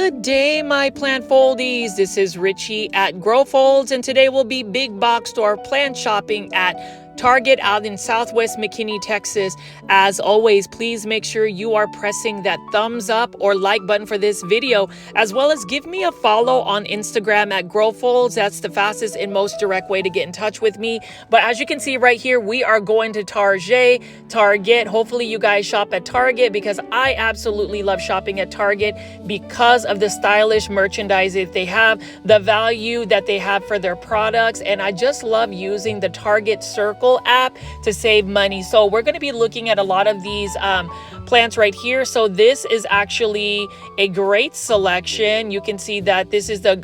Good day, my plant foldies. This is Richie at Grow Folds, and today we'll be big box store plant shopping at Target out in Southwest McKinney, Texas. As always, please make sure you are pressing that thumbs up or like button for this video, as well as give me a follow on Instagram at Grow Folds. That's the fastest and most direct way to get in touch with me. But as you can see right here, we are going to Target. Hopefully you guys shop at Target, because I absolutely love shopping at Target because of the stylish merchandise that they have, the value that they have for their products, and I just love using the Target Circle app to save money. So we're going to be looking at a lot of these plants right here. So this is actually a great selection. You can see that this is the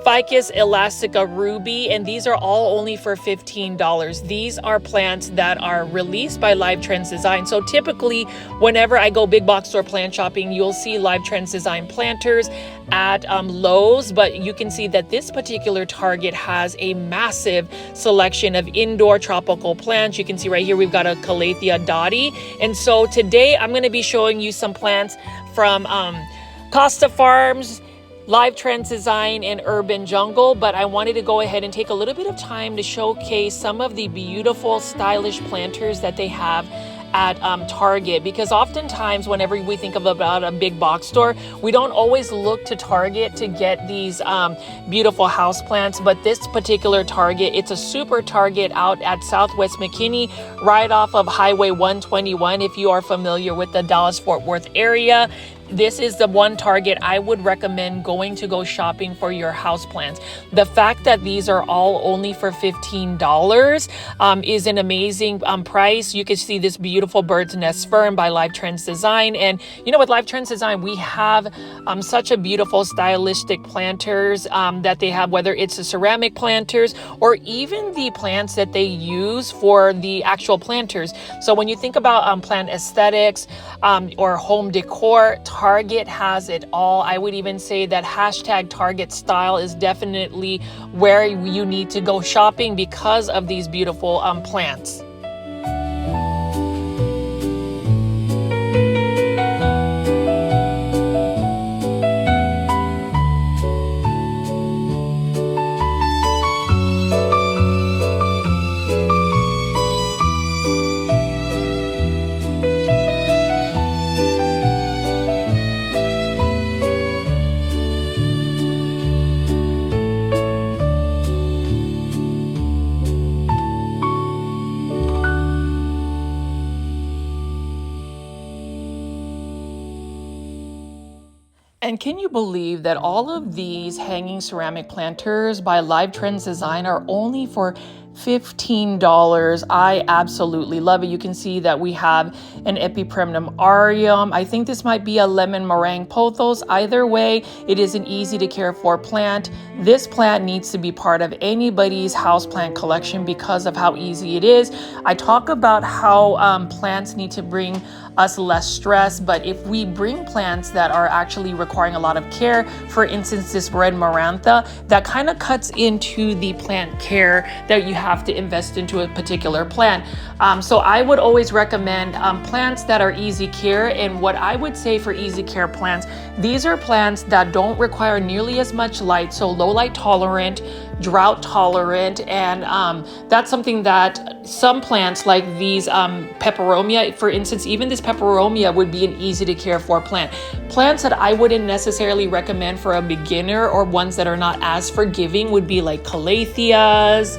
Ficus elastica ruby, and these are all only for $15. These are plants that are released by Live Trends Design. So typically whenever I go big box store plant shopping, you'll see Live Trends Design planters at Lowe's, but you can see that this particular Target has a massive selection of indoor tropical plants. You can see right here we've got a Calathea dotty, and so today I'm going to be showing you some plants from Costa Farms, Live Trends Design, and Urban Jungle, but I wanted to go ahead and take a little bit of time to showcase some of the beautiful stylish planters that they have at Target, because oftentimes whenever we think about a big box store, we don't always look to Target to get these beautiful house plants. But this particular Target, it's a super Target out at Southwest McKinney, right off of Highway 121. If you are familiar with the Dallas-Fort Worth area, this is the one Target I would recommend going to go shopping for your house plants. The fact that these are all only for $15 is an amazing price. You can see this beautiful bird's nest fern by Live Trends Design. And you know, with Live Trends Design, we have such a beautiful stylistic planters that they have, whether it's the ceramic planters or even the plants that they use for the actual planters. So when you think about plant aesthetics or home decor, Target has it all. I would even say that hashtag Target style is definitely where you need to go shopping because of these beautiful plants. And can you believe that all of these hanging ceramic planters by Live Trends Design are only for $15? I absolutely love it. You can see that we have an Epipremnum aureum. I think this might be a lemon meringue pothos. Either way, it is an easy to care for plant. This plant needs to be part of anybody's houseplant collection because of how easy it is. I talk about how plants need to bring us less stress, but if we bring plants that are actually requiring a lot of care, for instance this red marantha, that kind of cuts into the plant care that you have to invest into a particular plant. So I would always recommend plants that are easy care. And what I would say for easy care plants, these are plants that don't require nearly as much light, so low light tolerant, drought tolerant, and that's something that some plants like these peperomia, for instance, even this peperomia would be an easy to care for plant. Plants that I wouldn't necessarily recommend for a beginner or ones that are not as forgiving would be like calatheas,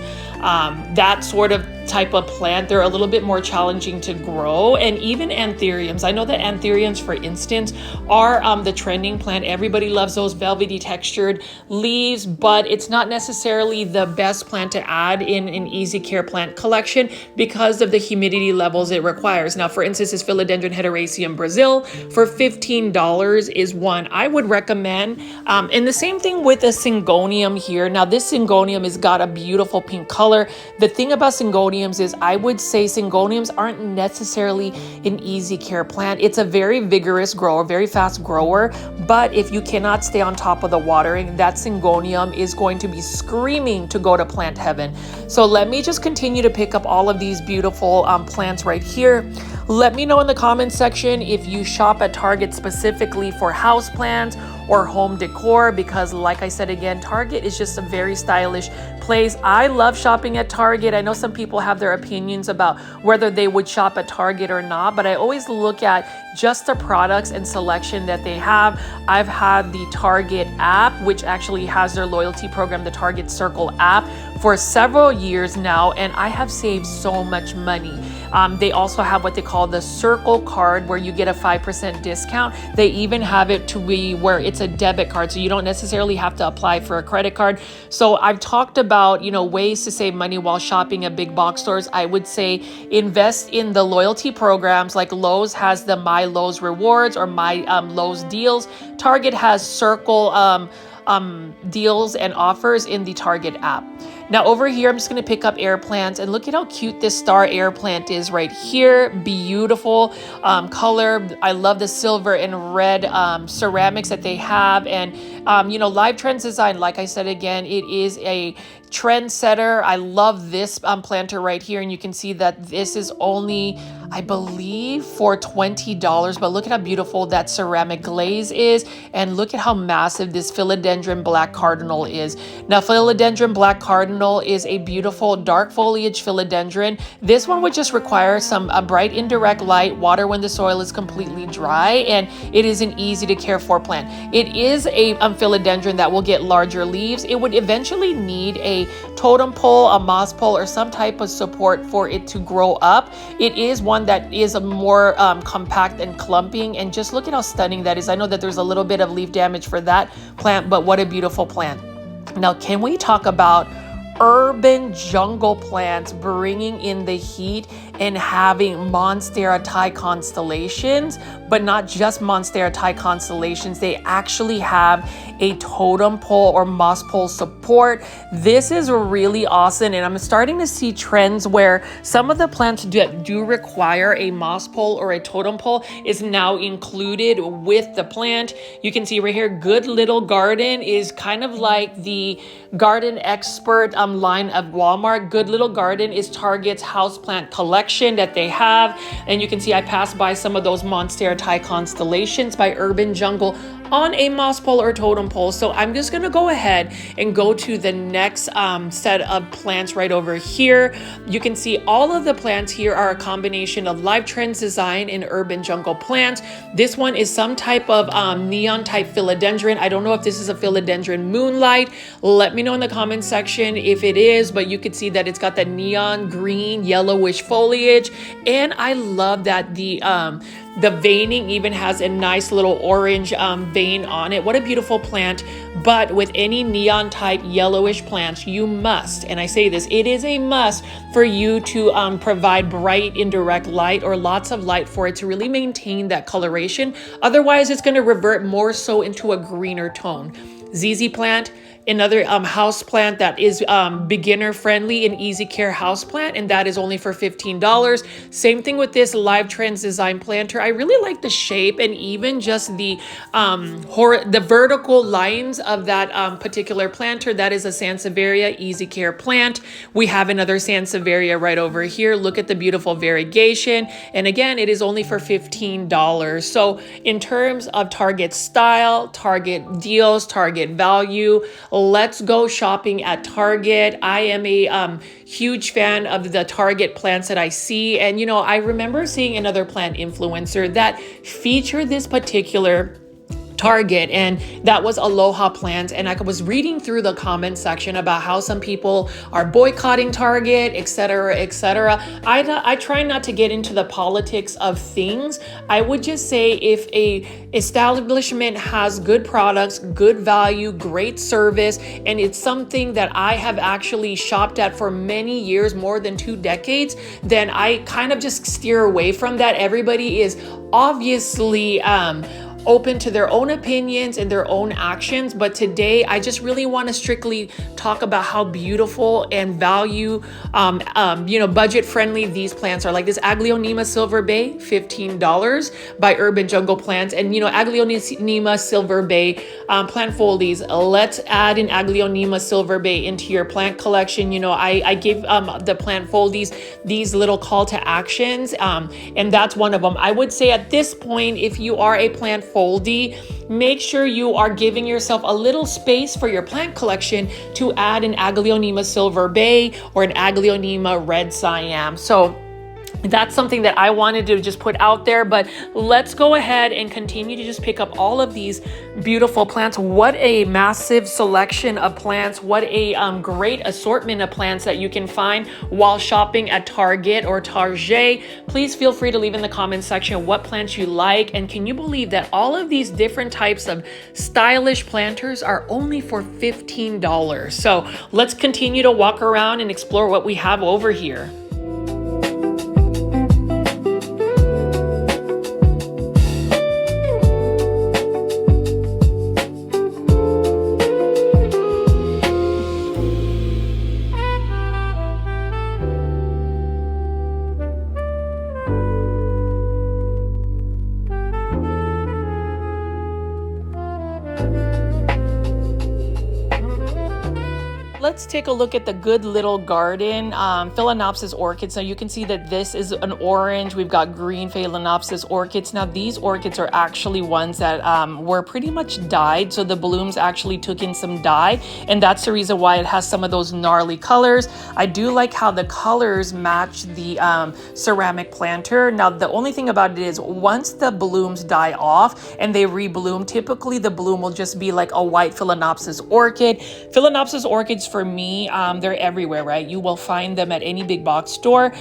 that sort of type of plant. They're a little bit more challenging to grow, and even anthuriums. I know that anthuriums, for instance, are the trending plant. Everybody loves those velvety textured leaves, but it's not necessarily the best plant to add in an easy care plant collection because of the humidity levels it requires. Now, for instance, this Philodendron hederaceum Brazil for $15 is one I would recommend. And the same thing with a syngonium here. Now, this syngonium has got a beautiful pink color. The thing about syngonium syngoniums is I would say syngoniums aren't necessarily an easy care plant. It's a very vigorous grower, very fast grower, but if you cannot stay on top of the watering, that syngonium is going to be screaming to go to plant heaven. So let me just continue to pick up all of these beautiful plants right here. Let me know in the comments section if you shop at Target specifically for houseplants or home decor, because like I said again, Target is just a very stylish place. I love shopping at Target. I know some people have their opinions about whether they would shop at Target or not, but I always look at just the products and selection that they have. I've had the Target app, which actually has their loyalty program, the Target Circle app, for several years now, and I have saved so much money. They also have what they call the Circle card, where you get a 5% discount. They even have it to be where it's a debit card, so you don't necessarily have to apply for a credit card. So I've talked about, ways to save money while shopping at big box stores. I would say invest in the loyalty programs, like Lowe's has the My Lowe's Rewards or My Lowe's Deals. Target has Circle deals and offers in the Target app. Now over here, I'm just going to pick up air plants, and look at how cute this star air plant is right here. Beautiful color. I love the silver and red ceramics that they have. And, Live Trends Design, like I said again, it is a trendsetter. I love this planter right here, and you can see that this is only, I believe, for $20, but look at how beautiful that ceramic glaze is, and look at how massive this philodendron black cardinal is. Now, philodendron black cardinal is a beautiful dark foliage philodendron. This one would just require some bright indirect light, water when the soil is completely dry, and it is an easy to care for plant. It is a philodendron that will get larger leaves. It would eventually need a totem pole, a moss pole, or some type of support for it to grow up. It is one that is a more compact and clumping, and just look at how stunning that is. I know that there's a little bit of leaf damage for that plant, but what a beautiful plant. Now, can we talk about urban jungle plants bringing in the heat and having Monstera Thai Constellations? But not just Monstera Thai Constellations, they actually have a totem pole or moss pole support. This is really awesome, and I'm starting to see trends where some of the plants do require a moss pole or a totem pole is now included with the plant. You can see right here, Good Little Garden is kind of like the Garden Expert line of Walmart. Good Little Garden is Target's houseplant collection that they have, and you can see I passed by some of those Monstera Thai Constellations by Urban Jungle on a moss pole or totem pole. So I'm just gonna go ahead and go to the next set of plants right over here. You can see all of the plants here are a combination of Live Trends Design and Urban Jungle plants. This one is some type of neon type philodendron. I don't know if this is a philodendron moonlight. Let me know in the comment section if it is, but you can see that it's got the neon green yellowish foliage, and I love that the veining even has a nice little orange vein on it. What a beautiful plant. But with any neon type yellowish plants, you must, and I say this, it is a must for you to provide bright indirect light or lots of light for it to really maintain that coloration. Otherwise, it's going to revert more so into a greener tone. ZZ plant, another house plant that is beginner friendly and easy care house plant, and that is only for $15. Same thing with this Live Trends Design planter. I really like the shape and even just the vertical lines of that particular planter. That is a Sansevieria easy care plant. We have another Sansevieria right over here. Look at the beautiful variegation, and again, it is only for $15. So in terms of Target style, Target deals, Target value, let's go shopping at Target. I am a huge fan of the Target plants that I see. And, I remember seeing another plant influencer that featured this particular Target, and that was Aloha Plant. And I was reading through the comment section about how some people are boycotting Target, etc., etc. I try not to get into the politics of things. I would just say if a establishment has good products, good value, great service, and it's something that I have actually shopped at for many years, more than 2 decades, then I kind of just steer away from that. Everybody is obviously open to their own opinions and their own actions. But today I just really want to strictly talk about how beautiful and value, budget friendly these plants are. Like this Aglaonema Silver Bay, $15 by Urban Jungle Plants. And Aglaonema Silver Bay plant foldies, let's add an Aglaonema Silver Bay into your plant collection. I give the plant foldies these little call to actions, and that's one of them. I would say at this point, if you are a plant foldie, make sure you are giving yourself a little space for your plant collection to add an Aglaonema Silver Bay or an Aglaonema Red Siam. So that's something that I wanted to just put out there, but let's go ahead and continue to just pick up all of these beautiful plants. What a massive selection of plants. What a great assortment of plants that you can find while shopping at Target or Target. Please feel free to leave in the comment section what plants you like. And can you believe that all of these different types of stylish planters are only for $15? So let's continue to walk around and explore what we have over here. Let's take a look at the Good Little Garden Phalaenopsis orchids. Now you can see that this is an orange. We've got green Phalaenopsis orchids. Now these orchids are actually ones that were pretty much dyed. So the blooms actually took in some dye, and that's the reason why it has some of those gnarly colors. I do like how the colors match the ceramic planter. Now the only thing about it is once the blooms die off and they rebloom, typically the bloom will just be like a white Phalaenopsis orchid. Phalaenopsis orchids, for me, they're everywhere, right? You will find them at any big box store.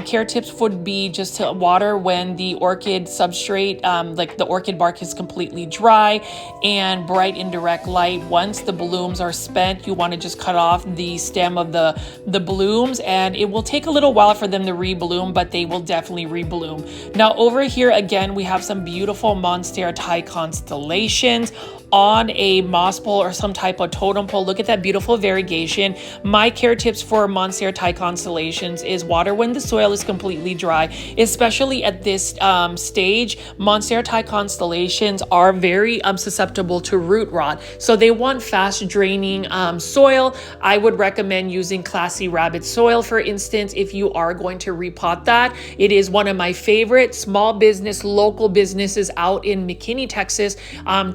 Care tips would be just to water when the orchid substrate, like the orchid bark, is completely dry, and bright indirect light. Once the blooms are spent, you want to just cut off the stem of the blooms, and it will take a little while for them to rebloom, but they will definitely rebloom. Now over here again, we have some beautiful Monstera Thai Constellations on a moss pole or some type of totem pole. Look at that beautiful variegation. My care tips for Monstera Thai Constellations is water when the soil is completely dry, especially at this stage. Monstera Thai Constellations are very susceptible to root rot, so they want fast draining soil. I would recommend using Classy Rabbit soil, for instance, if you are going to repot that. It is one of my favorite small business, local businesses out in McKinney, Texas.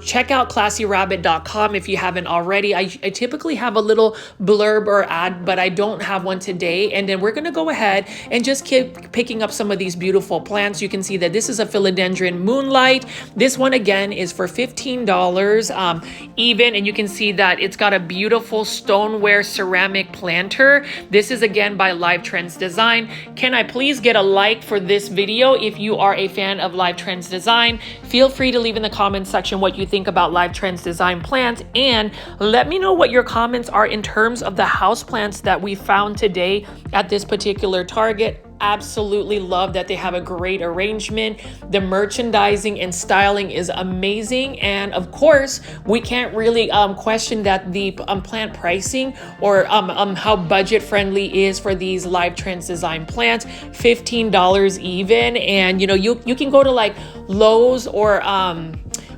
Check out ClassyRabbit.com if you haven't already. I typically have a little blurb or ad, but I don't have one today. And then we're going to go ahead and just keep picking up some of these beautiful plants. You can see that this is a Philodendron Moonlight. This one again is for $15 even, and you can see that it's got a beautiful stoneware ceramic planter. This is again by Live Trends Design. Can I please get a like for this video if you are a fan of Live Trends Design? Feel free to leave in the comment section what you think about Live Trends Design plants, and let me know what your comments are in terms of the house plants that we found today at this particular Target. Absolutely love that they have a great arrangement. The merchandising and styling is amazing, and of course we can't really question that the plant pricing or how budget friendly is for these Live Trends Design plants. $15 even, and you can go to like Lowe's or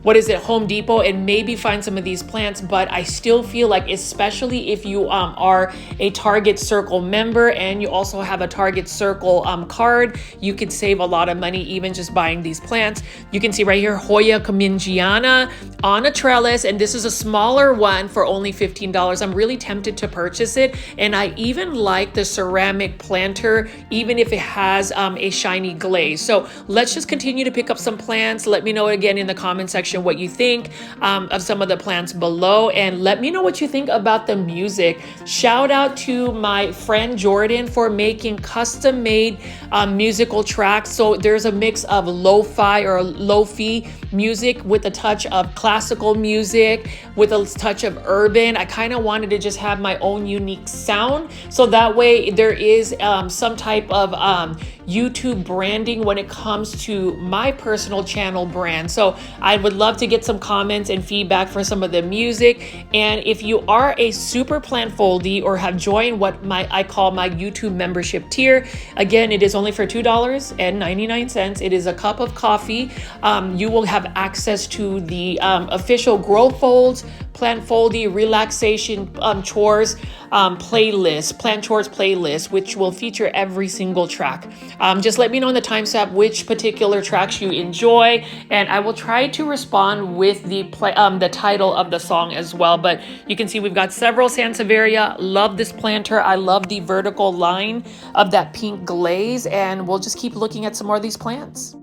Home Depot and maybe find some of these plants, but I still feel like, especially if you are a Target Circle member and you also have a Target Circle card, you could save a lot of money even just buying these plants. You can see right here, Hoya Comingiana on a trellis, and this is a smaller one for only $15. I'm really tempted to purchase it, and I even like the ceramic planter, even if it has a shiny glaze. So let's just continue to pick up some plants. Let me know again in the comment section what you think of some of the plants below, and let me know what you think about the music. Shout out to my friend Jordan for making custom made musical tracks. So there's a mix of lo-fi or lo-fi music with a touch of classical music with a touch of urban. I kind of wanted to just have my own unique sound, so that way there is some type of YouTube branding when it comes to my personal channel brand. So I would love to get some comments and feedback for some of the music. And if you are a super plant foldie or have joined what I call my YouTube membership tier, again, it is only for $2.99. It is a cup of coffee. You will have access to the official Grow Folds Plant Foldie Relaxation Chores playlist, Plant Chores playlist, which will feature every single track. Just let me know in the timestamp which particular tracks you enjoy, and I will try to respond with the title of the song as well. But you can see we've got several Sansevieria. Love this planter. I love the vertical line of that pink glaze, and we'll just keep looking at some more of these plants.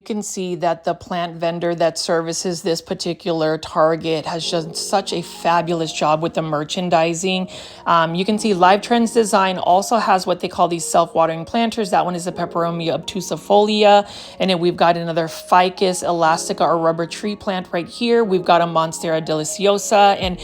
Can see that the plant vendor that services this particular Target has done such a fabulous job with the merchandising. You can see Live Trends Design also has what they call these self-watering planters. That one is a Peperomia obtusifolia. And then we've got another Ficus elastica or rubber tree plant right here. We've got a Monstera deliciosa. And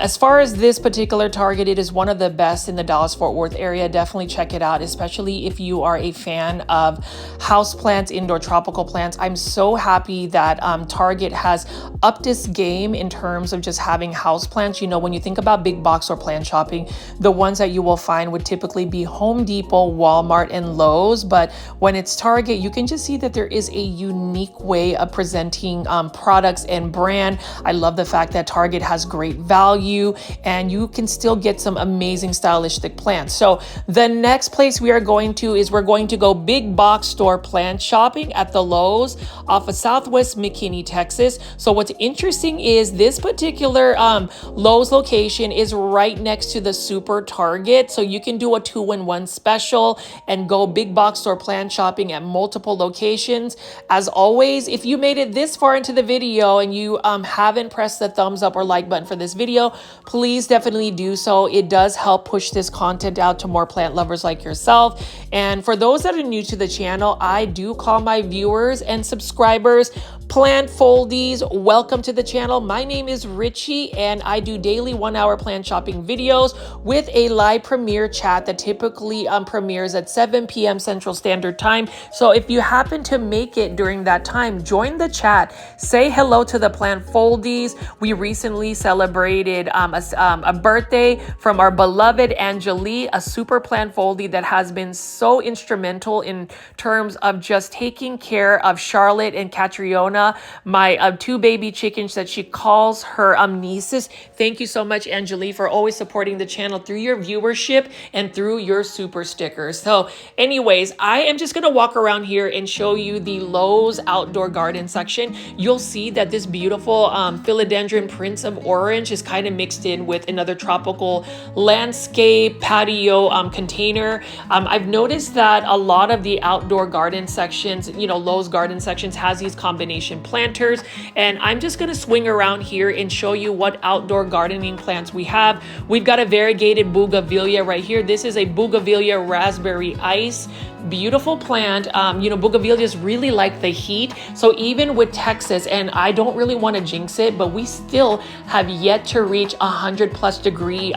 as far as this particular Target, it is one of the best in the Dallas-Fort Worth area. Definitely check it out, especially if you are a fan of houseplants, indoor tropical plants. I'm so happy that Target has upped its game in terms of just having houseplants. You know, when you think about big box or plant shopping, the ones that you will find would typically be Home Depot, Walmart, and Lowe's. But when it's Target, you can just see that there is a unique way of presenting products and brand. I love the fact that Target has great value and you can still get some amazing stylistic plants. So the next place we are going to is we're going to go big box store plant shopping at the Lowe's off of Southwest McKinney, Texas. So what's interesting is this particular Lowe's location is right next to the Super Target. So you can do a 2-in-1 special and go big box store plant shopping at multiple locations. As always, if you made it this far into the video and you haven't pressed the thumbs up or like button for this video, please definitely do so. It does help push this content out to more plant lovers like yourself. And for those that are new to the channel, I do call my viewers and subscribers Plant foldies, welcome to the channel. My name is Richie and I do daily 1-hour plant shopping videos with a live premiere chat that typically premieres at 7 p.m. Central Standard Time. So if you happen to make it during that time, join the chat, say hello to the plant foldies. We recently celebrated a birthday from our beloved Angelique, a super plant foldie that has been so instrumental in terms of just taking care of Charlotte and Catriona, my two baby chickens that she calls her nieces. Thank you so much, Angelique, for always supporting the channel through your viewership and through your super stickers. So anyways, I am just gonna walk around here and show you the Lowe's outdoor garden section. You'll see that this beautiful philodendron Prince of Orange is kind of mixed in with another tropical landscape patio container. I've noticed that a lot of the outdoor garden sections, you know, Lowe's garden sections has these combination planters, and I'm just going to swing around here and show you what outdoor gardening plants we have. We've got a variegated bougainvillea right here. This is a bougainvillea raspberry ice. Beautiful plant. You know, bougainvilleas really like the heat. So even with Texas, and I don't really want to jinx it, but we still have yet to reach 100+ degree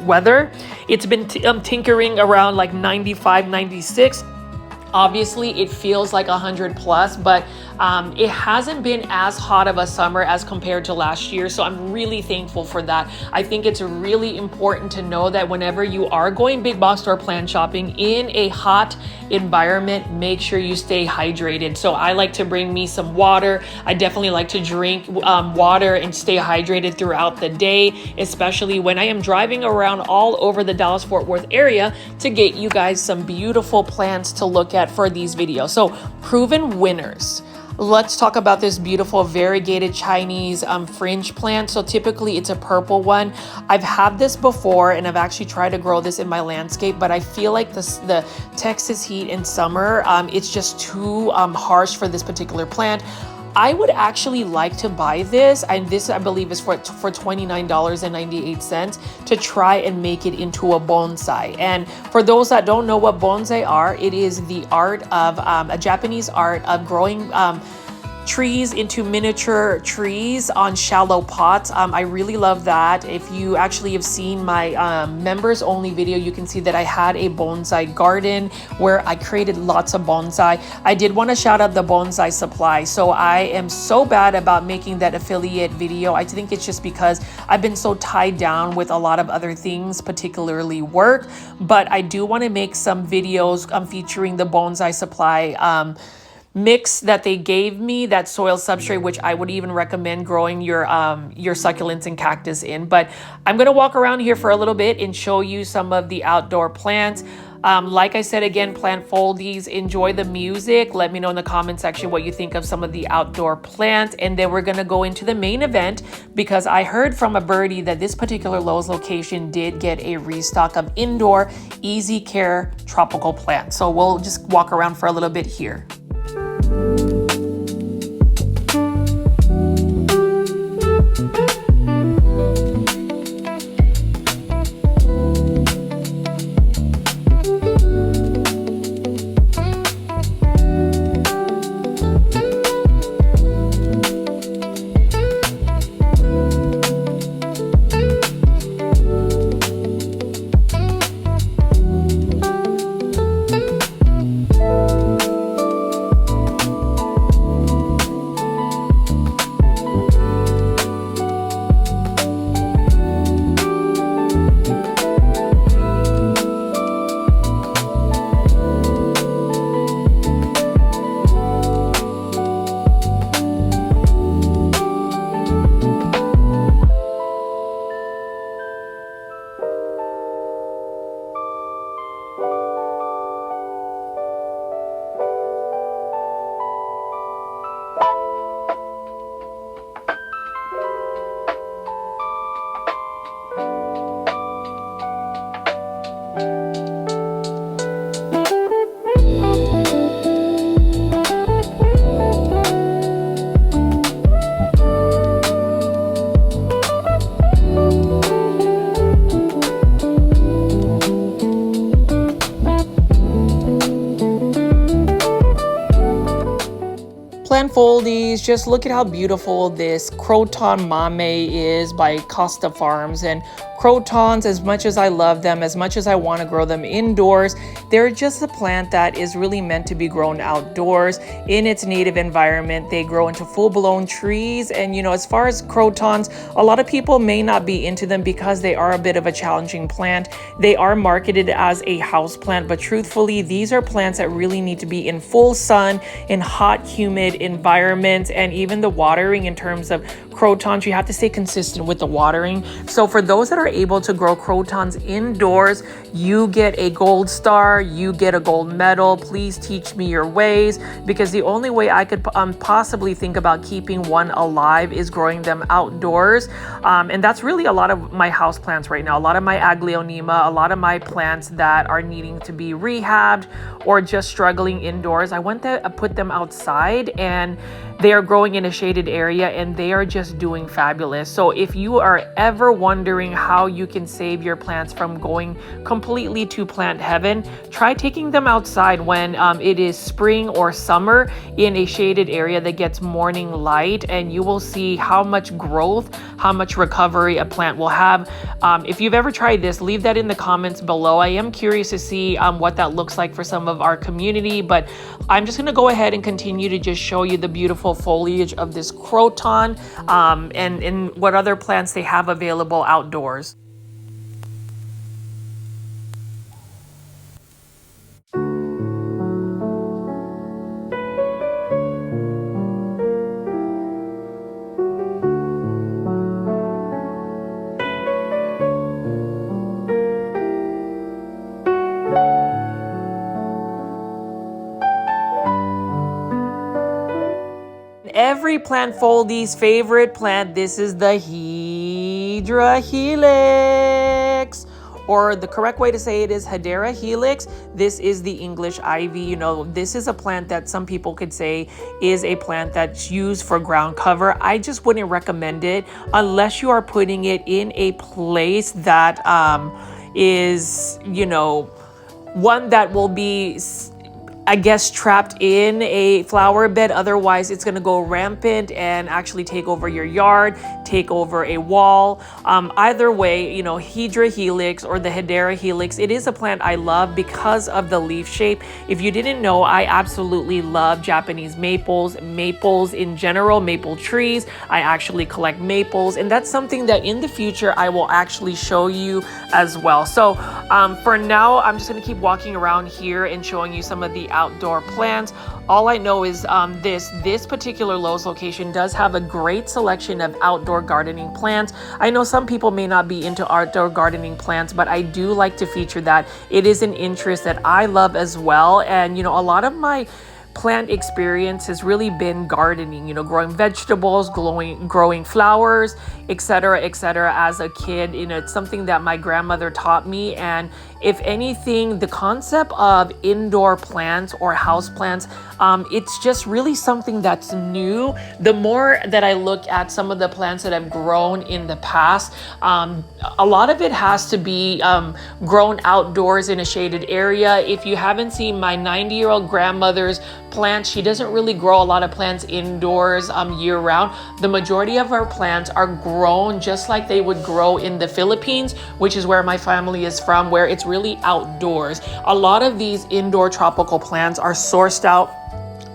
weather. It's been tinkering around like 95, 96. Obviously, it feels like 100+, but it hasn't been as hot of a summer as compared to last year. So I'm really thankful for that. I think it's really important to know that whenever you are going big box store plant shopping in a hot environment, make sure you stay hydrated. So I like to bring me some water. I definitely like to drink water and stay hydrated throughout the day, especially when I am driving around all over the Dallas-Fort Worth area to get you guys some beautiful plants to look at for these videos. So proven winners. Let's talk about this beautiful variegated Chinese fringe plant. So typically it's a purple one. I've had this before and I've actually tried to grow this in my landscape, but I feel like the Texas heat in summer, it's just too harsh for this particular plant. I would actually like to buy this, and this I believe is for $29.98 to try and make it into a bonsai. And for those that don't know what bonsai are, it is the art of a Japanese art of growing trees into miniature trees on shallow pots. I really love that. If you actually have seen my members only video, you can see that I had a bonsai garden where I created lots of bonsai. I did want to shout out the bonsai supply. So I am so bad about making that affiliate video. I think it's just because I've been so tied down with a lot of other things, particularly work, but I do want to make some videos featuring the bonsai supply mix that they gave me, that soil substrate, which I would even recommend growing your succulents and cactus in. But I'm going to walk around here for a little bit and show you some of the outdoor plants. Like I said, again, plant foldies, enjoy the music. Let me know in the comment section what you think of some of the outdoor plants. And then we're going to go into the main event because I heard from a birdie that this particular Lowe's location did get a restock of indoor easy care tropical plants. So we'll just walk around for a little bit here. just look at how beautiful this Croton Mame is by Costa Farms. And crotons, as much as I love them, as much as I want to grow them indoors, they're just a plant that is really meant to be grown outdoors in its native environment. They grow into full-blown trees. And as far as crotons, a lot of people may not be into them because they are a bit of a challenging plant. They are marketed as a house plant, but truthfully, these are plants that really need to be in full sun, in hot, humid environments, and even the watering in terms of crotons, you have to stay consistent with the watering. So for those that are able to grow crotons indoors, you get a gold star, you get a gold medal. Please teach me your ways, because the only way I could possibly think about keeping one alive is growing them outdoors. And that's really a lot of my house plants right now, a lot of my aglaonema, a lot of my plants that are needing to be rehabbed or just struggling indoors. I went to put them outside, and they are growing in a shaded area, and they are just doing fabulous. So if you are ever wondering how you can save your plants from going completely to plant heaven, try taking them outside when it is spring or summer in a shaded area that gets morning light, and you will see how much growth, how much recovery a plant will have. If you've ever tried this, leave that in the comments below. I am curious to see what that looks like for some of our community, but I'm just going to go ahead and continue to just show you the beautiful foliage of this croton and what other plants they have available outdoors. Every plant foldie's favorite plant, this is the Hedera helix, or the correct way to say it is Hedera helix. This is the English ivy. This is a plant that some people could say is a plant that's used for ground cover. I just wouldn't recommend it unless you are putting it in a place that is, one that will be, I guess, trapped in a flower bed. Otherwise, it's going to go rampant and actually take over your yard, take over a wall. Either way, Hedera helix or the Hedera helix, it is a plant I love because of the leaf shape. If you didn't know, I absolutely love Japanese maples in general, maple trees. I actually collect maples, and that's something that in the future I will actually show you as well. So for now, I'm just going to keep walking around here and showing you some of the outdoor plants. All I know is this particular Lowe's location does have a great selection of outdoor gardening plants. I know some people may not be into outdoor gardening plants, but I do like to feature that. It is an interest that I love as well. And a lot of my plant experience has really been gardening, growing vegetables, growing flowers, etc., as a kid. It's something that my grandmother taught me. And if anything, the concept of indoor plants or house plants, it's just really something that's new. The more that I look at some of the plants that I've grown in the past, a lot of it has to be grown outdoors in a shaded area. If you haven't seen my 90-year-old grandmother's plants, she doesn't really grow a lot of plants indoors year round. The majority of our plants are grown just like they would grow in the Philippines, which is where my family is from, where it's really outdoors. A lot of these indoor tropical plants are sourced out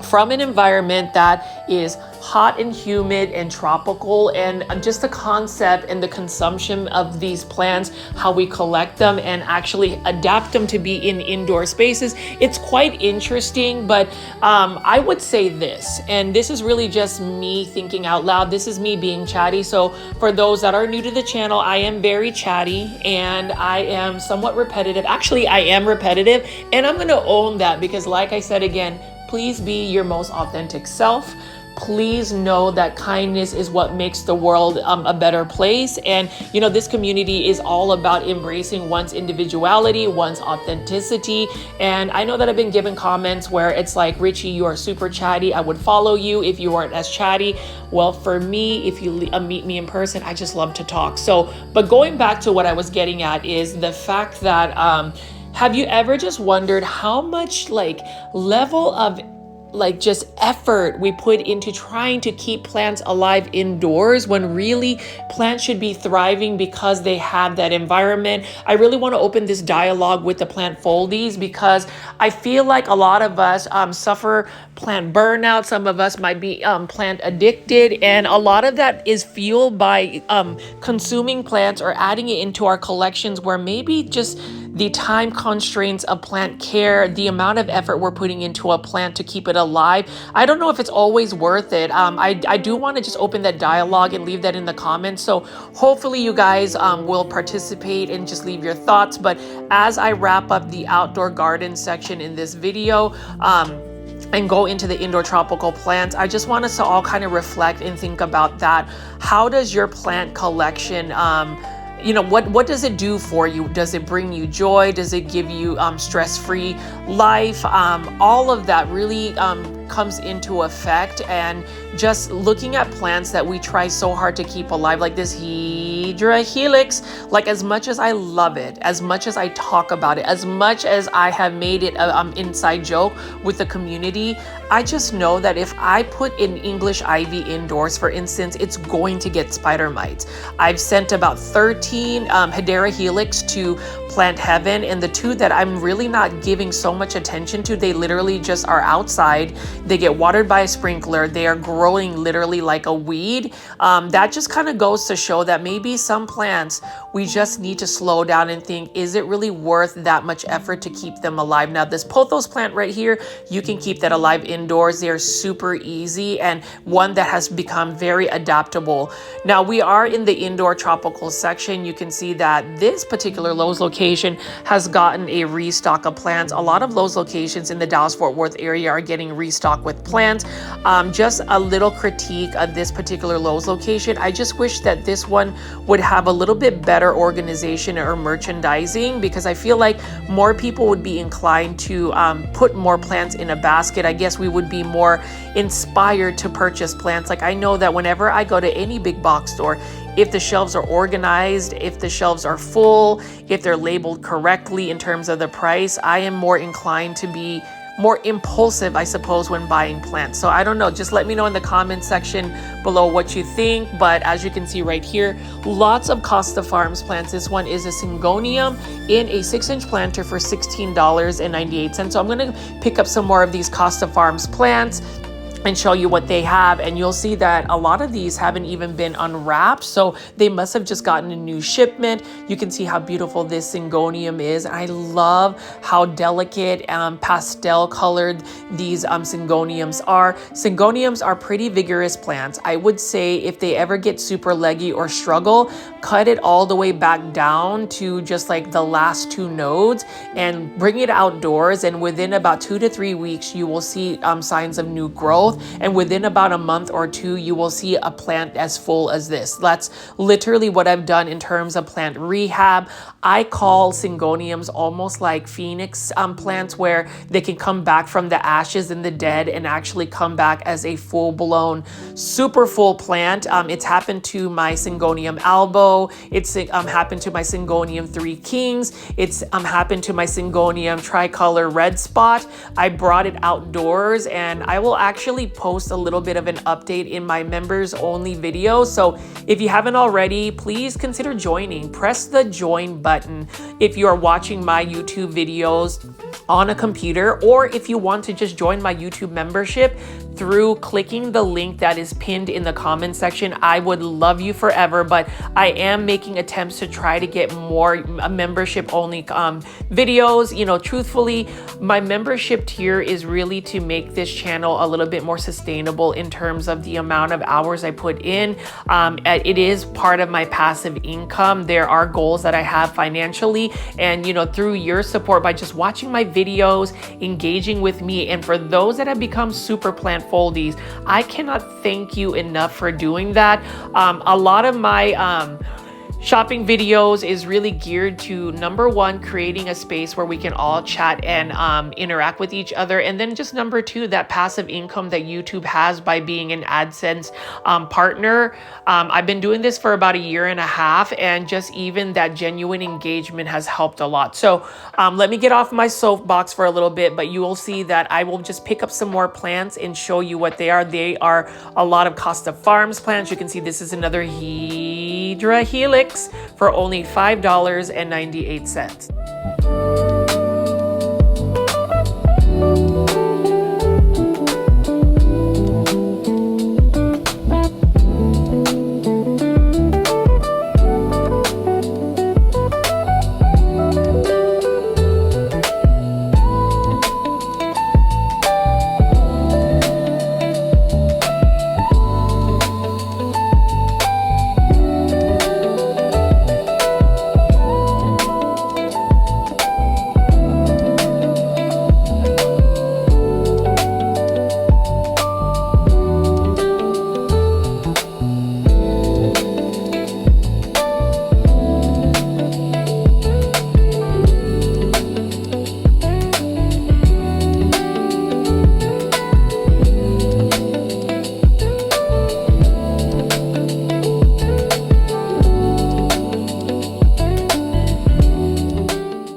from an environment that is hot and humid and tropical, and just the concept and the consumption of these plants, how we collect them and actually adapt them to be in indoor spaces. It's quite interesting, but I would say this, and this is really just me thinking out loud. This is me being chatty. So for those that are new to the channel, I am very chatty and I am somewhat repetitive. Actually, I am repetitive, and I'm going to own that because, like I said again, please be your most authentic self. Please know that kindness is what makes the world a better place. And this community is all about embracing one's individuality, one's authenticity. And I know that I've been given comments where it's like, Richie, you are super chatty. I would follow you if you weren't as chatty. Well, for me, if you meet me in person, I just love to talk. So, but going back to what I was getting at is the fact that have you ever just wondered how much level of like just effort we put into trying to keep plants alive indoors, when really plants should be thriving because they have that environment. I really want to open this dialogue with the plant foldies, because I feel like a lot of us suffer plant burnout. Some of us might be plant addicted, and a lot of that is fueled by consuming plants or adding it into our collections, where maybe just the time constraints of plant care, the amount of effort we're putting into a plant to keep it alive, I don't know if it's always worth it. I do want to just open that dialogue and leave that in the comments. So hopefully you guys will participate and just leave your thoughts. But as I wrap up the outdoor garden section in this video, and go into the indoor tropical plants, I just want us to all kind of reflect and think about that. How does your plant collection, what does it do for you? Does it bring you joy? Does it give you stress-free life? All of that really comes into effect. And just looking at plants that we try so hard to keep alive, like this Hydra Helix, like as much as I love it, as much as I talk about it, as much as I have made it an inside joke with the community, I just know that if I put an English ivy indoors, for instance, it's going to get spider mites. I've sent about 13 Hedera Helix to Plant Heaven, and the two that I'm really not giving so much attention to, they literally just are outside. They get watered by a sprinkler. They are growing literally like a weed. That just kind of goes to show that maybe some plants, we just need to slow down and think, is it really worth that much effort to keep them alive? Now, this pothos plant right here, you can keep that alive indoors. They're super easy, and one that has become very adaptable. Now, we are in the indoor tropical section. You can see that this particular Lowe's location has gotten a restock of plants. A lot of Lowe's locations in the Dallas-Fort Worth area are getting restocked with plants. Just a little critique of this particular Lowe's location. I just wish that this one would have a little bit better organization or merchandising, because I feel like more people would be inclined to put more plants in a basket. I guess we would be more inspired to purchase plants. Like, I know that whenever I go to any big box store, if the shelves are organized, if the shelves are full, if they're labeled correctly in terms of the price, I am more inclined to be more impulsive, I suppose, when buying plants. So I don't know, just let me know in the comment section below what you think. But as you can see right here, lots of Costa Farms plants. This one is a Syngonium in a 6-inch planter for $16.98. So I'm gonna pick up some more of these Costa Farms plants and show you what they have, and you'll see that a lot of these haven't even been unwrapped, so they must have just gotten a new shipment. You can see how beautiful this Syngonium is. I love how delicate pastel colored these Syngoniums are. Syngoniums are pretty vigorous plants. I would say if they ever get super leggy or struggle, cut it all the way back down to just like the last 2 nodes and bring it outdoors, and within about 2 to 3 weeks you will see signs of new growth. And within about a month or 2, you will see a plant as full as this. That's literally what I've done in terms of plant rehab. I call Syngoniums almost like phoenix plants, where they can come back from the ashes and the dead and actually come back as a full-blown, super full plant. It's happened to my Syngonium albo. It's happened to my Syngonium 3 Kings. It's happened to my Syngonium tricolor red spot. I brought it outdoors, and I will actually post a little bit of an update in my members only video. So if you haven't already, please consider joining. Press the join button if you are watching my YouTube videos on a computer, or if you want to just join my YouTube membership through clicking the link that is pinned in the comment section. I would love you forever, but I am making attempts to try to get more membership only videos. You know, truthfully, my membership tier is really to make this channel a little bit more sustainable in terms of the amount of hours I put in. It is part of my passive income. There are goals that I have financially, and you know, through your support by just watching my videos, engaging with me, and for those that have become super plant foldies, I cannot thank you enough for doing that. A lot of my shopping videos is really geared to, number one, creating a space where we can all chat and interact with each other. And then just number two, that passive income that YouTube has by being an AdSense partner. I've been doing this for about a year and a half, and just even that genuine engagement has helped a lot. So let me get off my soapbox for a little bit, but you will see that I will just pick up some more plants and show you what they are. They are a lot of Costa Farms plants. You can see this is another Hydra Helix for only $5.98.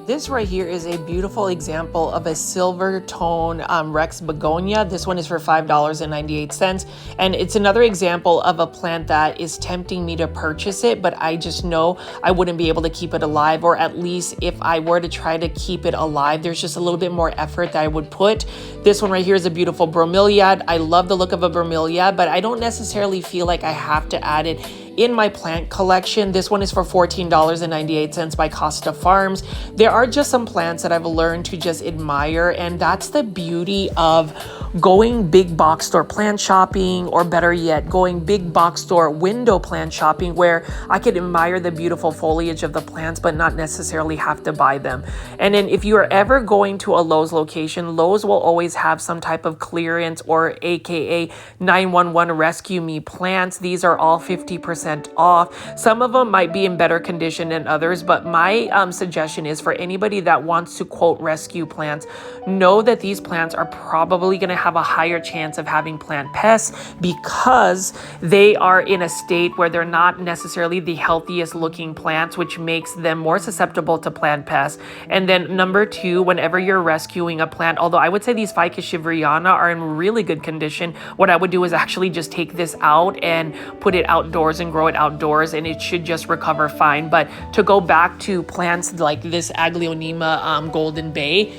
This right here is a beautiful example of a silver tone Rex begonia. This one is for $5.98. And it's another example of a plant that is tempting me to purchase it, but I just know I wouldn't be able to keep it alive, or at least if I were to try to keep it alive, there's just a little bit more effort that I would put. This one right here is a beautiful bromeliad. I love the look of a bromeliad, but I don't necessarily feel like I have to add it in my plant collection. This one is for $14.98 by Costa Farms. There are just some plants that I've learned to just admire, and that's the beauty of going big box store plant shopping, or better yet, going big box store window plant shopping, where I could admire the beautiful foliage of the plants but not necessarily have to buy them. And then if you are ever going to a Lowe's location, Lowe's will always have some type of clearance, or AKA 911 rescue me plants. These are all 50% off. Some of them might be in better condition than others, but my suggestion is for anybody that wants to quote rescue plants, know that these plants are probably going to have a higher chance of having plant pests, because they are in a state where they're not necessarily the healthiest looking plants, which makes them more susceptible to plant pests. And then number two, whenever you're rescuing a plant, although I would say these Ficus shiveriana are in really good condition, what I would do is actually just take this out and put it outdoors and grow it outdoors, and it should just recover fine. But to go back to plants like this Aglaonema Golden Bay,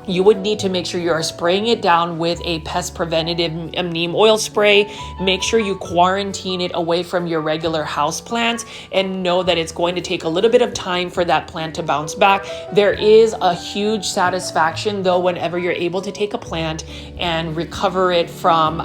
you would need to make sure you are spraying it down with a pest preventative neem oil spray. Make sure you quarantine it away from your regular house plants, and know that it's going to take a little bit of time for that plant to bounce back. There is a huge satisfaction though whenever you're able to take a plant and recover it from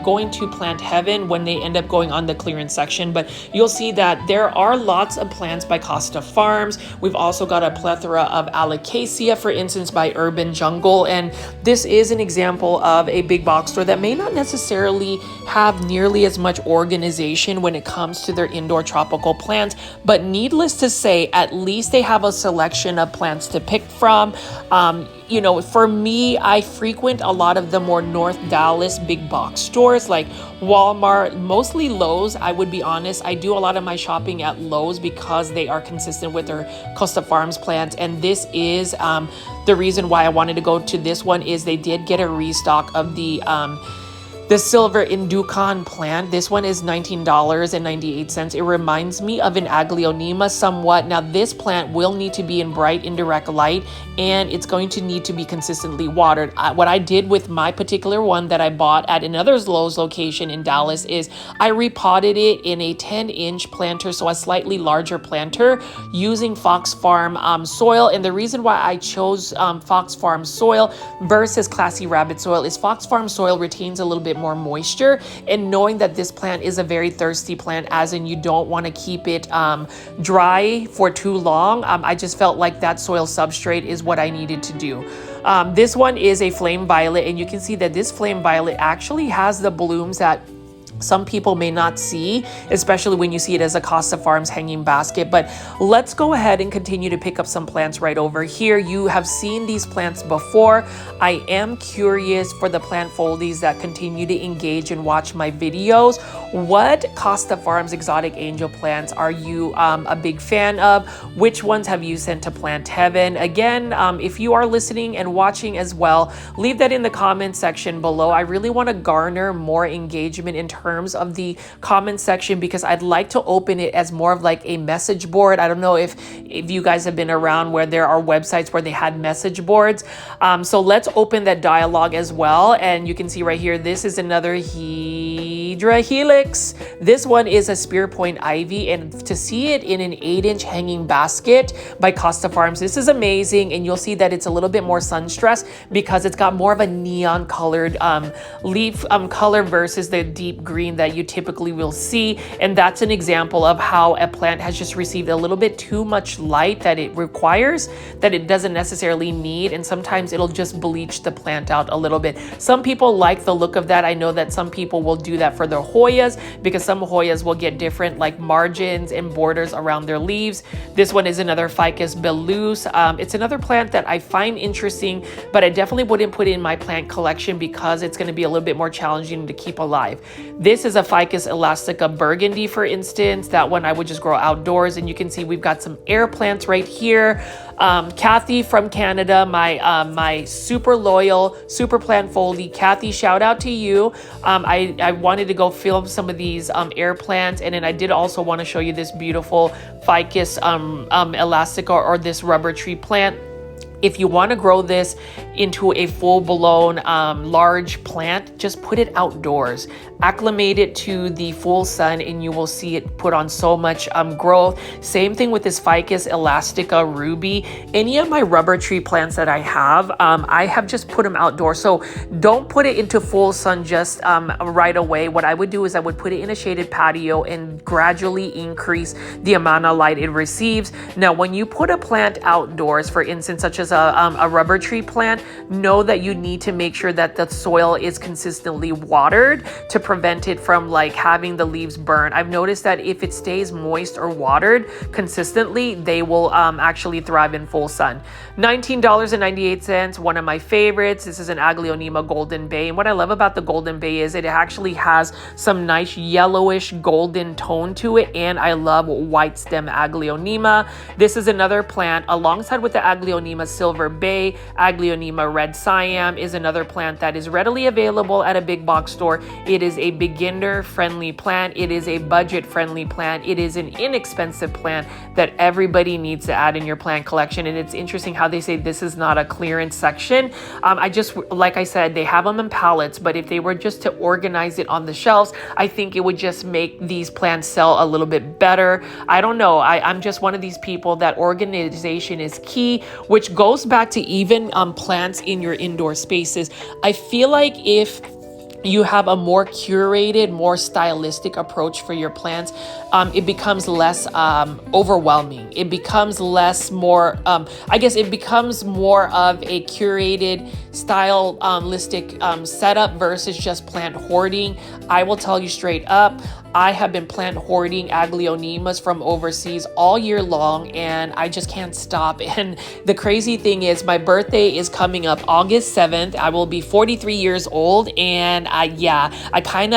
going to plant heaven when they end up going on the clearance section. But you'll see that there are lots of plants by Costa Farms. We've also got a plethora of Alocasia, for instance, by Urban Jungle, and this is an example of a big box store that may not necessarily have nearly as much organization when it comes to their indoor tropical plants, but needless to say, at least they have a selection of plants to pick from. You know, for me, I frequent a lot of the more North Dallas big box stores like Walmart, mostly Lowe's. I would be honest, I do a lot of my shopping at Lowe's because they are consistent with their Costa Farms plants. And this is the reason why I wanted to go to this one, is they did get a restock of the silver Inducan plant. This one is $19.98. It reminds me of an Aglaonema somewhat. Now this plant will need to be in bright indirect light, and it's going to need to be consistently watered. What I did with my particular one that I bought at another Lowe's location in Dallas is I repotted it in a 10-inch planter, so a slightly larger planter, using Fox Farm soil. And the reason why I chose Fox Farm soil versus Classy Rabbit soil is Fox Farm soil retains a little bit more moisture, and knowing that this plant is a very thirsty plant, as in you don't want to keep it dry for too long, I just felt like that soil substrate is what I needed to do. This one is a flame violet, and you can see that this flame violet actually has the blooms that some people may not see, especially when you see it as a Costa Farms hanging basket. But let's go ahead and continue to pick up some plants right over here. You have seen these plants before. I am curious for the plant foldies that continue to engage and watch my videos. What Costa Farms exotic angel plants are you a big fan of? Which ones have you sent to Plant Heaven? Again, if you are listening and watching as well, leave that in the comment section below. I really want to garner more engagement in terms of the comment section, because I'd like to open it as more of like a message board. I don't know if you guys have been around where there are websites where they had message boards. So let's open that dialogue as well. And you can see right here, this is another Hydra Helix. This one is a spear point ivy, and to see it in an 8-inch hanging basket by Costa Farms, this is amazing. And you'll see that it's a little bit more sun stressed because it's got more of a neon colored leaf color versus the deep green that you typically will see. And that's an example of how a plant has just received a little bit too much light that it requires, that it doesn't necessarily need, and sometimes it'll just bleach the plant out a little bit. Some people like the look of that. I know that some people will do that for their Hoyas, because some Hoyas will get different like margins and borders around their leaves. This one is another Ficus belus. It's another plant that I find interesting, but I definitely wouldn't put it in my plant collection because it's going to be a little bit more challenging to keep alive. This is a Ficus elastica burgundy, for instance. That one I would just grow outdoors. And you can see we've got some air plants right here. Kathy from Canada, my super loyal super plant foldy. Kathy, shout out to you. I wanted to go film some of these air plants, and then I did also want to show you this beautiful Ficus elastica, or this rubber tree plant. If you want to grow this into a full-blown large plant, just put it outdoors. Acclimate it to the full sun and you will see it put on so much growth. Same thing with this Ficus elastica ruby. Any of my rubber tree plants that I have just put them outdoors. So don't put it into full sun just right away. What I would do is I would put it in a shaded patio and gradually increase the amount of light it receives. Now, when you put a plant outdoors, for instance, such as a rubber tree plant, know that you need to make sure that the soil is consistently watered to prevent it from like having the leaves burn. I've noticed that if it stays moist or watered consistently, they will actually thrive in full sun. $19.98, one of my favorites. This is an Aglaonema Golden Bay. And what I love about the Golden Bay is it actually has some nice yellowish golden tone to it. And I love white stem Aglaonema. This is another plant alongside with the Aglaonema Silver Bay. Aglaonema Red Siam is another plant that is readily available at a big box store. It is a beginner friendly plant. It is a budget friendly plant. It is an inexpensive plant that everybody needs to add in your plant collection. And it's interesting how they say this is not a clearance section. Like I said, they have them in pallets, but if they were just to organize it on the shelves, I think it would just make these plants sell a little bit better. I don't know. I'm just one of these people that organization is key, which goes back to even plants in your indoor spaces. I feel like if you have a more curated, more stylistic approach for your plants, it becomes less overwhelming. It becomes it becomes more of a curated, stylistic setup versus just plant hoarding. I will tell you straight up, I have been plant hoarding Aglaonemas from overseas all year long, and I just can't stop. And the crazy thing is my birthday is coming up August 7th. I will be 43 years old, and I kind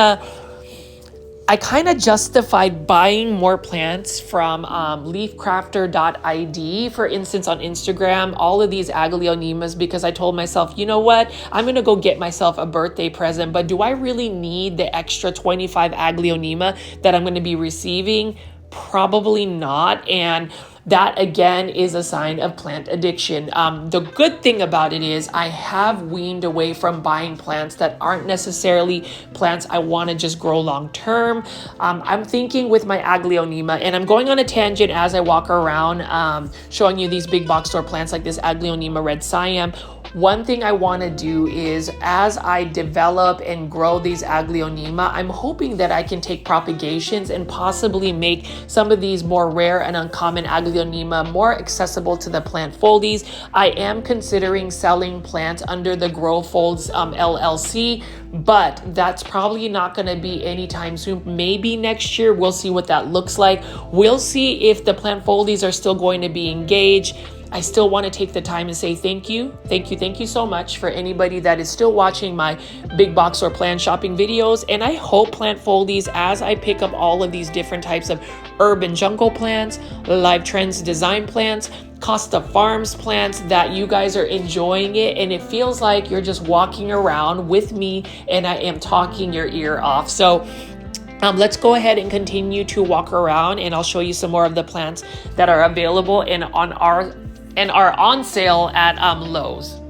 of justified buying more plants from leafcrafter.id, for instance, on Instagram, all of these Aglaonemas, because I told myself, you know what, I'm going to go get myself a birthday present, but do I really need the extra 25 Aglaonema that I'm going to be receiving? Probably not. And that again is a sign of plant addiction. The good thing about it is I have weaned away from buying plants that aren't necessarily plants I want to just grow long term. I'm thinking with my Aglaonema, and I'm going on a tangent as I walk around showing you these big box store plants like this Aglaonema Red Siam. One thing I want to do is, as I develop and grow these Aglaonema, I'm hoping that I can take propagations and possibly make some of these more rare and uncommon Aglaonema more accessible to the plant foldies. I am considering selling plants under the Grow Folds LLC, but that's probably not going to be anytime soon. Maybe next year. We'll see what that looks like. We'll see if the plant foldies are still going to be engaged. I still want to take the time and say thank you so much for anybody that is still watching my big box or plant shopping videos. And I hope plant foldies, as I pick up all of these different types of urban jungle plants, Live Trends design plants, Costa Farms plants, that you guys are enjoying it and it feels like you're just walking around with me and I am talking your ear off. So let's go ahead and continue to walk around, and I'll show you some more of the plants that are available and are on sale at Lowe's.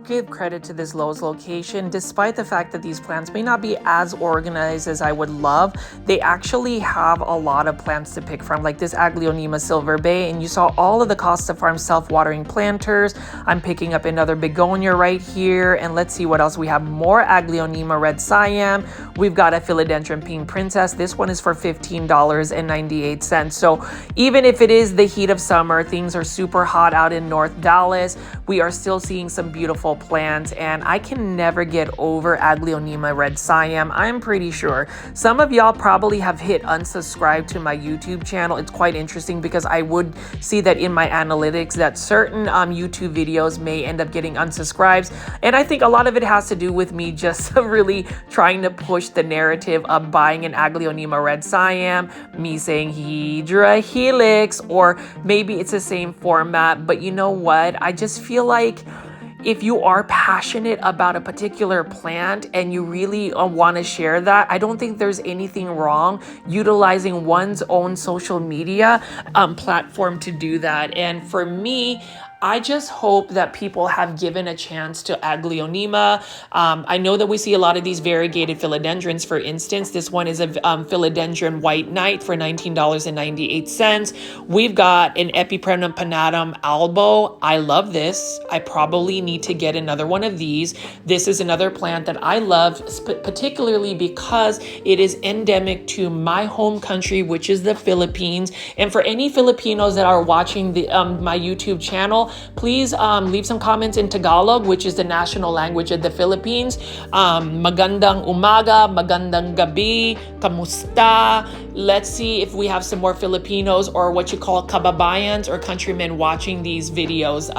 Give credit to this Lowe's location. Despite the fact that these plants may not be as organized as I would love, they actually have a lot of plants to pick from, like this Aglaonema Silver Bay, and you saw all of the Costa Farm self-watering planters. I'm picking up another begonia right here, and let's see what else we have. More Aglaonema Red Siam. We've got a Philodendron Pink Princess. This one is for $15.98. So even if it is the heat of summer, things are super hot out in North Dallas, we are still seeing some beautiful plants, and I can never get over Aglaonema Red Siam. I'm pretty sure some of y'all probably have hit unsubscribe to my YouTube channel. It's quite interesting because I would see that in my analytics that certain YouTube videos may end up getting unsubscribes, and I think a lot of it has to do with me just really trying to push the narrative of buying an Aglaonema Red Siam, me saying Hydra Helix, or maybe it's the same format. But you know what? I just feel like if you are passionate about a particular plant and you really want to share that, I don't think there's anything wrong utilizing one's own social media platform to do that. And for me, I just hope that people have given a chance to Aglaonema. I know that we see a lot of these variegated philodendrons. For instance, this one is a philodendron white knight for $19.98. We've got an Epipremnum pinnatum albo. I love this. I probably need to get another one of these. This is another plant that I love, particularly because it is endemic to my home country, which is the Philippines. And for any Filipinos that are watching my YouTube channel, please leave some comments in Tagalog, which is the national language of the Philippines. Magandang umaga, magandang gabi, kamusta. Let's see if we have some more Filipinos or what you call kababayans or countrymen watching these videos.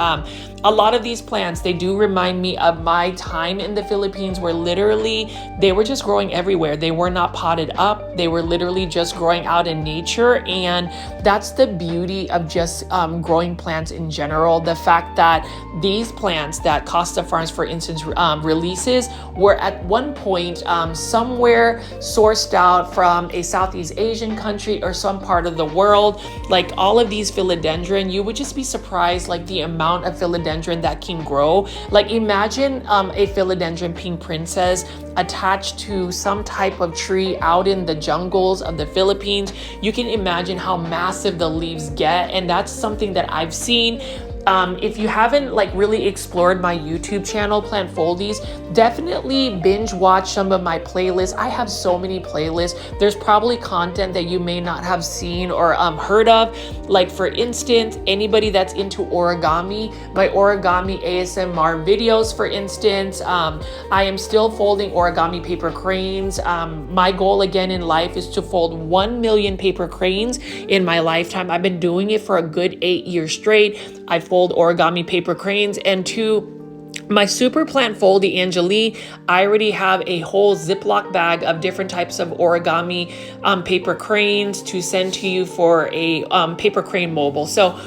A lot of these plants, they do remind me of my time in the Philippines, where literally they were just growing everywhere. They were not potted up. They were literally just growing out in nature. And that's the beauty of just growing plants in general. The fact that these plants that Costa Farms, for instance, releases were at one point somewhere sourced out from a Southeast Asian country or some part of the world. Like all of these philodendron, you would just be surprised like the amount of philodendron that can grow. Like imagine a philodendron pink princess attached to some type of tree out in the jungles of the Philippines. You can imagine how massive the leaves get, and that's something that I've seen. If you haven't like really explored my YouTube channel, Plant Foldies, definitely binge watch some of my playlists. I have so many playlists. There's probably content that you may not have seen or heard of. Like for instance, anybody that's into origami, my origami ASMR videos, for instance, I am still folding origami paper cranes. My goal again in life is to fold 1 million paper cranes in my lifetime. I've been doing it for a good 8 years straight. I fold origami paper cranes. And to my super plant foldy Angeli, I already have a whole Ziploc bag of different types of origami paper cranes to send to you for a paper crane mobile. So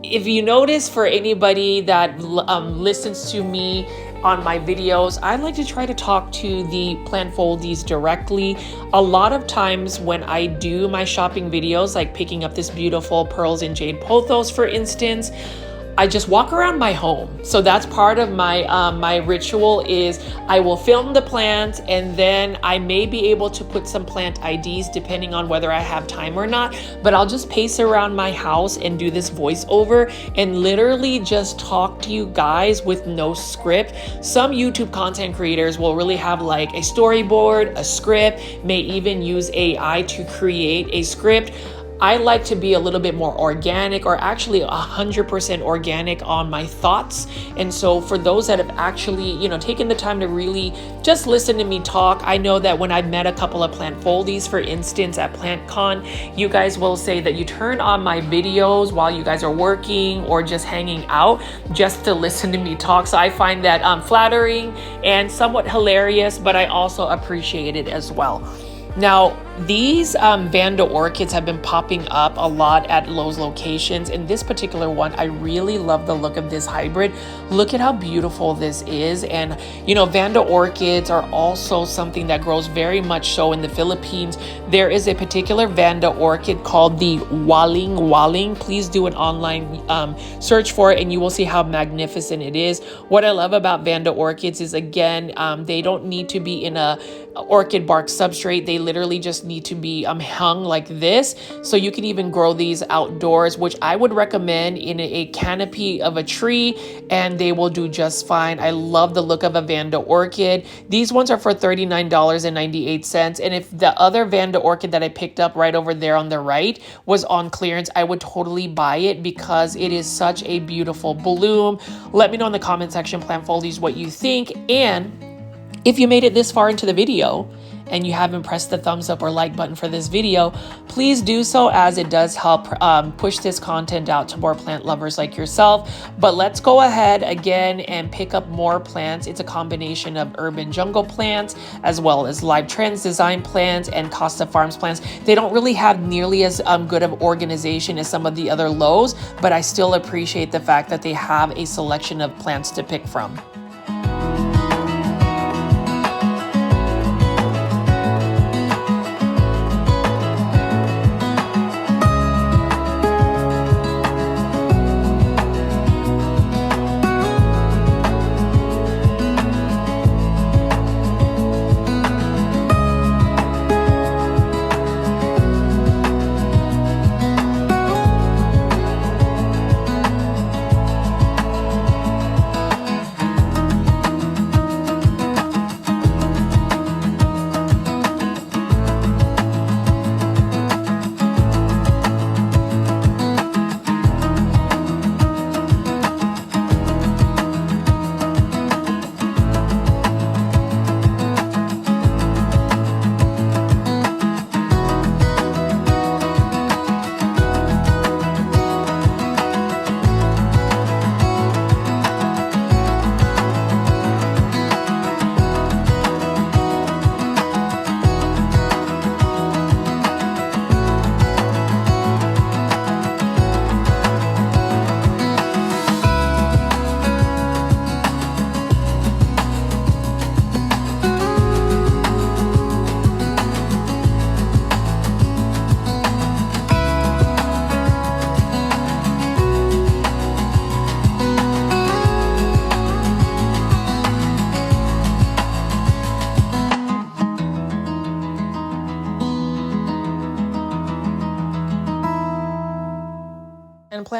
if you notice, for anybody that listens to me on my videos, I like to try to talk to the plant foldies directly. A lot of times when I do my shopping videos, like picking up this beautiful pearls and jade pothos, for instance, I just walk around my home. So that's part of my my ritual is I will film the plant, and then I may be able to put some plant IDs depending on whether I have time or not, but I'll just pace around my house and do this voiceover and literally just talk to you guys with no script. Some YouTube content creators will really have like a storyboard, a script, may even use AI to create a script. I like to be a little bit more organic, or actually 100% organic on my thoughts. And so for those that have actually, taken the time to really just listen to me talk, I know that when I've met a couple of plant foldies, for instance, at PlantCon, you guys will say that you turn on my videos while you guys are working or just hanging out just to listen to me talk. So I find that flattering and somewhat hilarious, but I also appreciate it as well. Now, these Vanda orchids have been popping up a lot at Lowe's locations. In this particular one, I really love the look of this hybrid. Look at how beautiful this is. And, Vanda orchids are also something that grows very much so in the Philippines. There is a particular Vanda orchid called the Waling Waling. Please do an online search for it and you will see how magnificent it is. What I love about Vanda orchids is, again, they don't need to be in a orchid bark substrate. They literally just need to be hung like this. So you can even grow these outdoors, which I would recommend in a canopy of a tree, and they will do just fine. I love the look of a Vanda orchid. These ones are for $39.98. And if the other Vanda orchid that I picked up right over there on the right was on clearance, I would totally buy it because it is such a beautiful bloom. Let me know in the comment section, Plant Foldies, what you think. And if you made it this far into the video and you haven't pressed the thumbs up or like button for this video, please do so, as it does help push this content out to more plant lovers like yourself. But let's go ahead again and pick up more plants. It's a combination of urban jungle plants as well as Live Trends design plants and Costa Farms plants. They don't really have nearly as good of organization as some of the other Lowe's, but I still appreciate the fact that they have a selection of plants to pick from.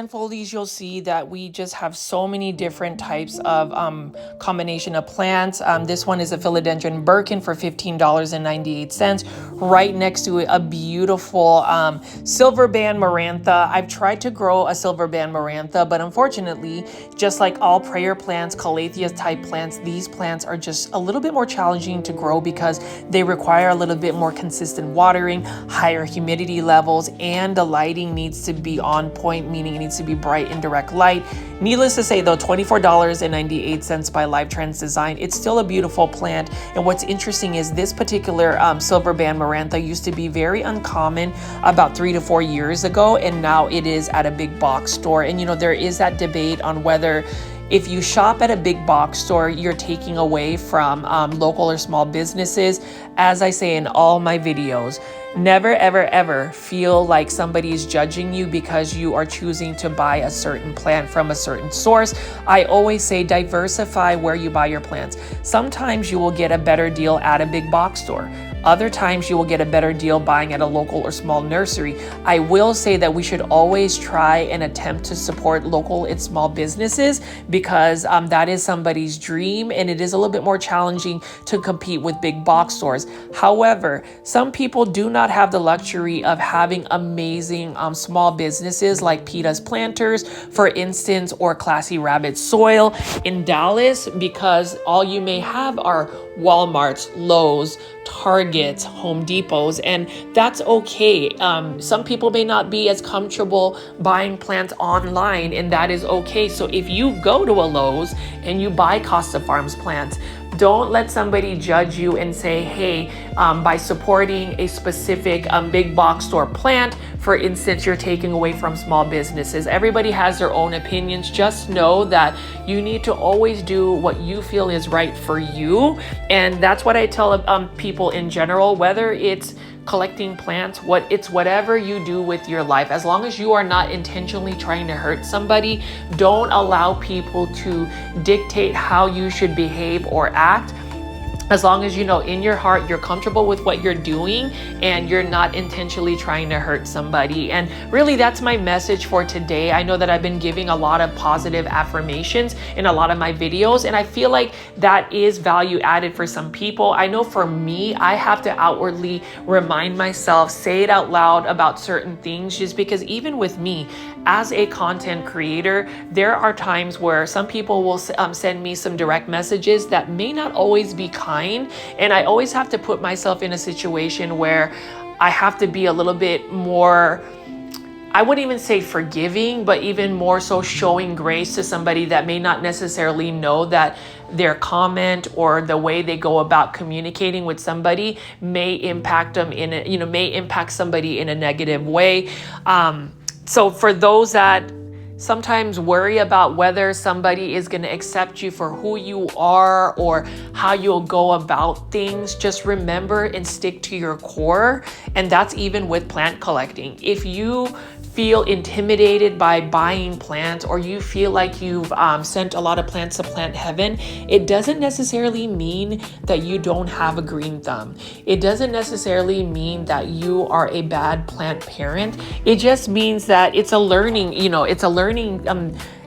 plant foldies, you'll see that we just have so many different types of combination of plants. This one is a philodendron Birkin for $15.98. Right next to it, a beautiful silver band marantha. I've tried to grow a silver band marantha, but unfortunately, just like all prayer plants, calathea type plants, these plants are just a little bit more challenging to grow because they require a little bit more consistent watering, higher humidity levels, and the lighting needs to be on point, meaning it needs to be bright and direct light. Needless to say though, $24.98 by Live Trends Design. It's still a beautiful plant. And what's interesting is this particular silver band marantha used to be very uncommon about 3 to 4 years ago, and now it is at a big box store. And you know, there is that debate on whether if you shop at a big box store, you're taking away from local or small businesses. As I say in all my videos, never, ever, ever feel like somebody's judging you because you are choosing to buy a certain plant from a certain source. I always say diversify where you buy your plants. Sometimes you will get a better deal at a big box store. Other times you will get a better deal buying at a local or small nursery. I will say that we should always try and attempt to support local and small businesses because that is somebody's dream, and it is a little bit more challenging to compete with big box stores. However, some people do not have the luxury of having amazing small businesses like Peta's Planters, for instance, or Classy Rabbit Soil in Dallas, because all you may have are Walmarts, Lowe's, Targets, Home Depots, and that's okay. Some people may not be as comfortable buying plants online, and that is okay. So if you go to a Lowe's and you buy Costa Farms plants, don't let somebody judge you and say, hey, by supporting a specific big box store plant, for instance, you're taking away from small businesses. Everybody has their own opinions. Just know that you need to always do what you feel is right for you. And that's what I tell people in general, whether it's collecting plants, it's whatever you do with your life. As long as you are not intentionally trying to hurt somebody, don't allow people to dictate how you should behave or act. As long as you know in your heart you're comfortable with what you're doing and you're not intentionally trying to hurt somebody. And really, that's my message for today. I know that I've been giving a lot of positive affirmations in a lot of my videos, and I feel like that is value added for some people. I know for me, I have to outwardly remind myself, say it out loud about certain things, just because even with me as a content creator, there are times where some people will send me some direct messages that may not always be kind. And I always have to put myself in a situation where I have to be a little bit more, I wouldn't even say forgiving, but even more so showing grace to somebody that may not necessarily know that their comment or the way they go about communicating with somebody may impact them may impact somebody in a negative way. So for those that sometimes worry about whether somebody is going to accept you for who you are or how you'll go about things, just remember and stick to your core. And that's even with plant collecting. If you feel intimidated by buying plants, or you feel like you've sent a lot of plants to Plant Heaven, it doesn't necessarily mean that you don't have a green thumb. It doesn't necessarily mean that you are a bad plant parent. It just means that it's a learning,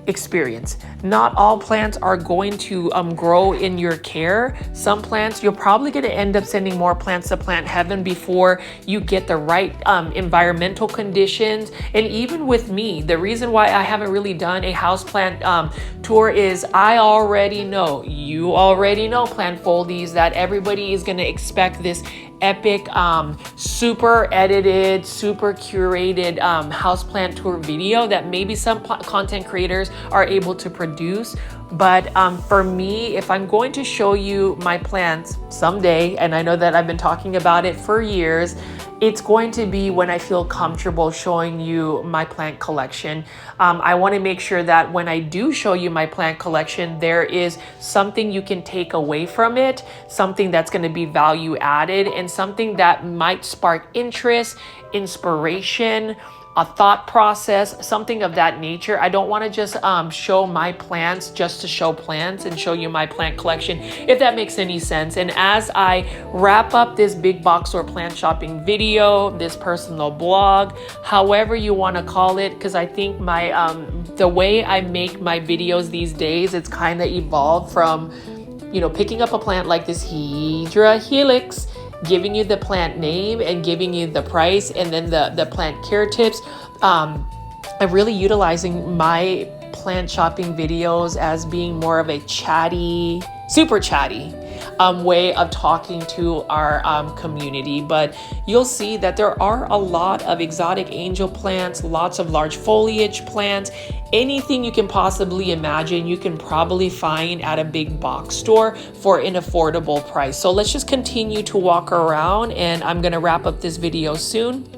experience. Not all plants are going to grow in your care. Some plants, you're probably going to end up sending more plants to Plant Heaven before you get the right environmental conditions. And even with me, the reason why I haven't really done a houseplant tour is I already know, you already know, plant foldies, that everybody is going to expect this epic, super edited, super curated houseplant tour video that maybe some content creators are able to produce. But for me, if I'm going to show you my plants someday, and I know that I've been talking about it for years, it's going to be when I feel comfortable showing you my plant collection. I want to make sure that when I do show you my plant collection, there is something you can take away from it, something that's going to be value added, and something that might spark interest, inspiration, a thought process, something of that nature. I don't want to just show my plants just to show plants and show you my plant collection, if that makes any sense. And as I wrap up this big box store plant shopping video, this personal blog, however you want to call it, because I think my the way I make my videos these days, it's kind of evolved from, you know, picking up a plant like this Hydra Helix, giving you the plant name and giving you the price, and then the plant care tips. I'm really utilizing my plant shopping videos as being more of a chatty, super chatty way of talking to our community. But you'll see that there are a lot of exotic angel plants, lots of large foliage plants, anything you can possibly imagine you can probably find at a big box store for an affordable price. So let's just continue to walk around, and I'm gonna wrap up this video soon.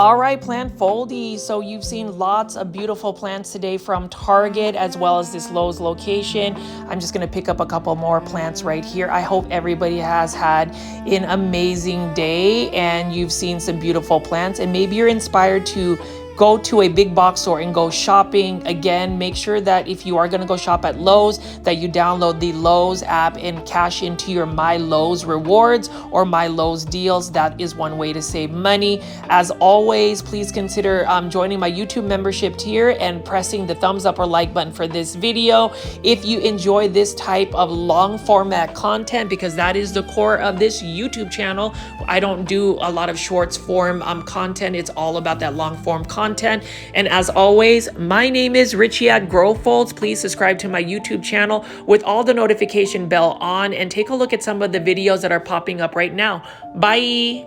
All right, plant foldies. So you've seen lots of beautiful plants today from Target as well as this Lowe's location. I'm just gonna pick up a couple more plants right here. I hope everybody has had an amazing day and you've seen some beautiful plants, and maybe you're inspired to go to a big box store and go shopping. Again, make sure that if you are going to go shop at Lowe's, that you download the Lowe's app and cash into your My Lowe's rewards or My Lowe's deals. That is one way to save money. As always, please consider joining my YouTube membership tier and pressing the thumbs up or like button for this video if you enjoy this type of long format content, because that is the core of this YouTube channel. I don't do a lot of shorts form content. It's all about that long form content. And as always, my name is Richie at Grow Folds. Please subscribe to my YouTube channel with all the notification bell on and take a look at some of the videos that are popping up right now. Bye.